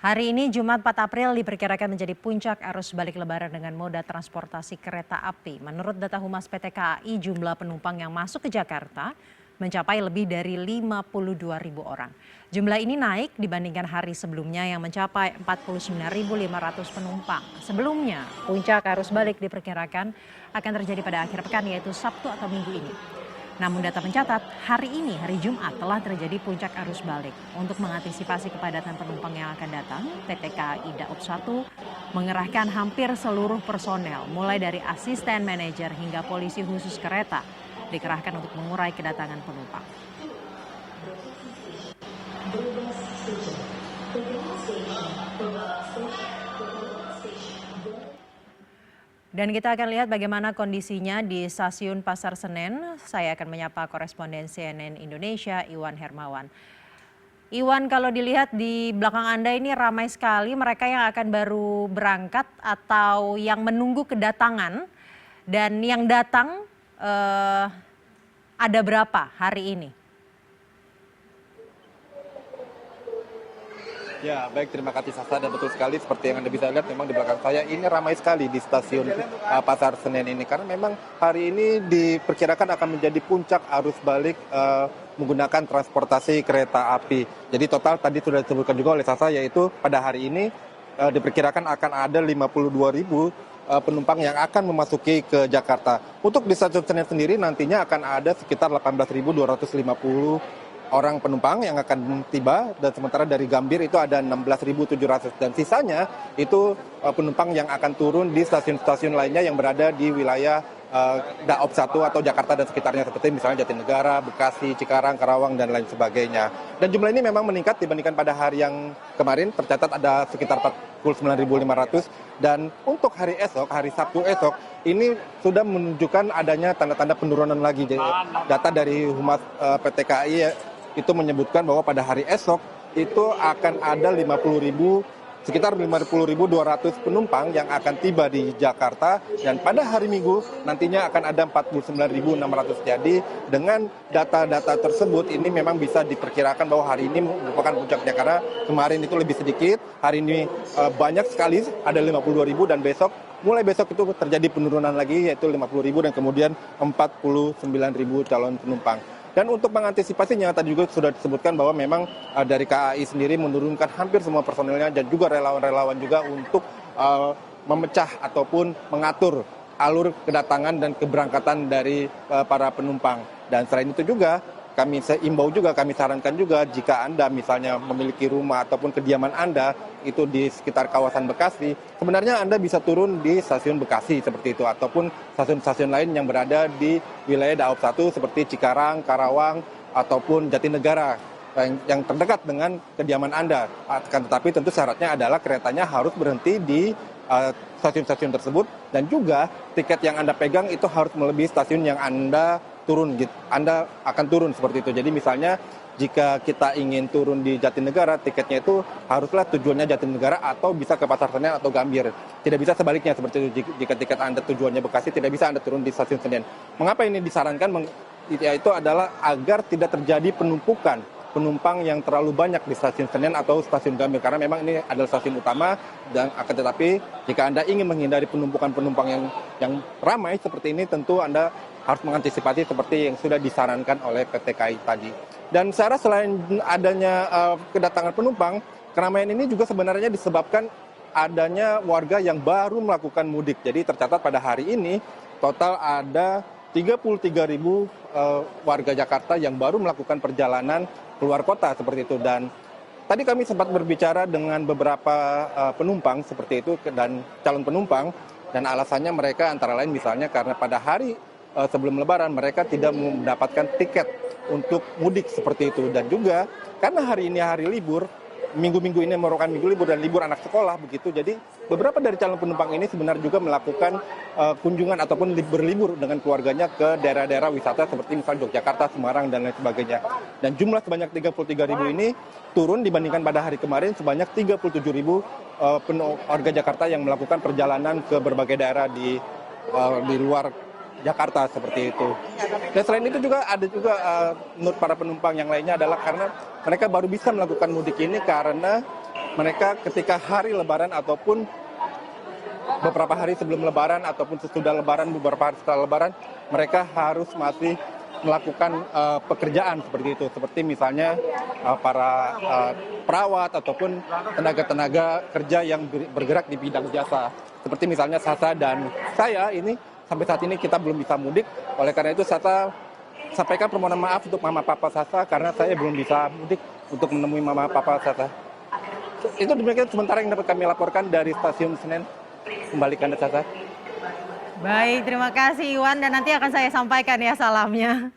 Hari ini Jumat 4 April diperkirakan menjadi puncak arus balik lebaran dengan moda transportasi kereta api. Menurut data Humas PT KAI, jumlah penumpang yang masuk ke Jakarta mencapai lebih dari 52.000 orang. Jumlah ini naik dibandingkan hari sebelumnya yang mencapai 49.500 penumpang. Sebelumnya, puncak arus balik diperkirakan akan terjadi pada akhir pekan yaitu Sabtu atau Minggu ini. Namun data mencatat hari ini, hari Jumat, telah terjadi puncak arus balik. Untuk mengantisipasi kepadatan penumpang yang akan datang, PT KAI Daob 1 mengerahkan hampir seluruh personel, mulai dari asisten manajer hingga polisi khusus kereta, dikerahkan untuk mengurai kedatangan penumpang. Dan kita akan lihat bagaimana kondisinya di Stasiun Pasar Senen. Saya akan menyapa koresponden CNN Indonesia, Iwan Hermawan. Iwan, kalau dilihat di belakang Anda ini ramai sekali mereka yang akan baru berangkat atau yang menunggu kedatangan. Dan yang datang ada berapa hari ini? Ya, baik, terima kasih Sasa, dan betul sekali seperti yang Anda bisa lihat memang di belakang saya ini ramai sekali di stasiun Pasar Senen ini karena memang hari ini diperkirakan akan menjadi puncak arus balik menggunakan transportasi kereta api. Jadi total tadi sudah disebutkan juga oleh Sasa yaitu pada hari ini diperkirakan akan ada 52.000 penumpang yang akan memasuki ke Jakarta. Untuk di stasiun Senen sendiri nantinya akan ada sekitar 18.250 orang penumpang yang akan tiba, dan sementara dari Gambir itu ada 16.700 dan sisanya itu penumpang yang akan turun di stasiun-stasiun lainnya yang berada di wilayah Daob 1 atau Jakarta dan sekitarnya seperti misalnya Jatinegara, Bekasi, Cikarang, Karawang dan lain sebagainya. Dan jumlah ini memang meningkat dibandingkan pada hari yang kemarin, tercatat ada sekitar 49.500 dan untuk hari esok, hari Sabtu esok ini sudah menunjukkan adanya tanda-tanda penurunan lagi. Jadi, data dari Humas PT KAI itu menyebutkan bahwa pada hari esok itu akan ada sekitar 50.200 penumpang yang akan tiba di Jakarta, dan pada hari Minggu nantinya akan ada 49.600. Jadi dengan data-data tersebut ini memang bisa diperkirakan bahwa hari ini merupakan puncaknya karena kemarin itu lebih sedikit, hari ini banyak sekali ada 52.000 dan mulai besok itu terjadi penurunan lagi yaitu 50.000 dan kemudian 49.000 calon penumpang. Dan untuk mengantisipasinya tadi juga sudah disebutkan bahwa memang dari KAI sendiri menurunkan hampir semua personelnya dan juga relawan-relawan juga untuk memecah ataupun mengatur alur kedatangan dan keberangkatan dari para penumpang. Dan selain itu juga kami sarankan juga jika Anda misalnya memiliki rumah ataupun kediaman Anda itu di sekitar kawasan Bekasi, sebenarnya Anda bisa turun di stasiun Bekasi seperti itu ataupun stasiun-stasiun lain yang berada di wilayah Daob 1 seperti Cikarang, Karawang ataupun Jatinegara yang terdekat dengan kediaman Anda. Akan tetapi tentu syaratnya adalah keretanya harus berhenti di stasiun-stasiun tersebut dan juga tiket yang Anda pegang itu harus melebihi stasiun yang Anda Anda akan turun seperti itu. Jadi misalnya jika kita ingin turun di Jatinegara, tiketnya itu haruslah tujuannya Jatinegara atau bisa ke Pasar Senen atau Gambir. Tidak bisa sebaliknya seperti itu. Jika tiket Anda tujuannya Bekasi, tidak bisa Anda turun di stasiun Senen. Mengapa ini disarankan? Itu adalah agar tidak terjadi penumpukan penumpang yang terlalu banyak di stasiun Senen atau stasiun Gambir karena memang ini adalah stasiun utama, dan akan tetapi jika Anda ingin menghindari penumpukan penumpang yang ramai seperti ini tentu Anda harus mengantisipasi seperti yang sudah disarankan oleh PT KAI tadi. Dan secara selain adanya kedatangan penumpang, keramaian ini juga sebenarnya disebabkan adanya warga yang baru melakukan mudik. Jadi tercatat pada hari ini total ada 33.000 warga Jakarta yang baru melakukan perjalanan keluar kota seperti itu. Dan tadi kami sempat berbicara dengan beberapa penumpang seperti itu dan calon penumpang, dan alasannya mereka antara lain misalnya karena pada hari sebelum Lebaran mereka tidak mendapatkan tiket untuk mudik seperti itu, dan juga karena hari ini hari libur, minggu-minggu ini merupakan minggu libur dan libur anak sekolah begitu. Jadi beberapa dari calon penumpang ini sebenarnya juga melakukan kunjungan ataupun berlibur dengan keluarganya ke daerah-daerah wisata seperti misalnya Yogyakarta, Semarang dan lain sebagainya. Dan jumlah sebanyak 33.000 ini turun dibandingkan pada hari kemarin sebanyak 37.000 warga Jakarta yang melakukan perjalanan ke berbagai daerah di luar Jakarta seperti itu. Dan selain itu juga ada juga menurut para penumpang yang lainnya adalah karena mereka baru bisa melakukan mudik ini karena mereka ketika hari Lebaran ataupun beberapa hari sebelum Lebaran ataupun sesudah Lebaran, beberapa hari setelah Lebaran, mereka harus masih melakukan pekerjaan seperti itu. Seperti misalnya para perawat ataupun tenaga-tenaga kerja yang bergerak di bidang jasa. Seperti misalnya Sasa dan saya ini sampai saat ini kita belum bisa mudik. Oleh karena itu Sasa sampaikan permohonan maaf untuk Mama Papa Sasa karena saya belum bisa mudik untuk menemui Mama Papa Sasa. Itu demikian sementara yang dapat kami laporkan dari Stasiun Senen. Kembali ke Anda, Sasa. Baik, terima kasih Iwan dan nanti akan saya sampaikan ya salamnya.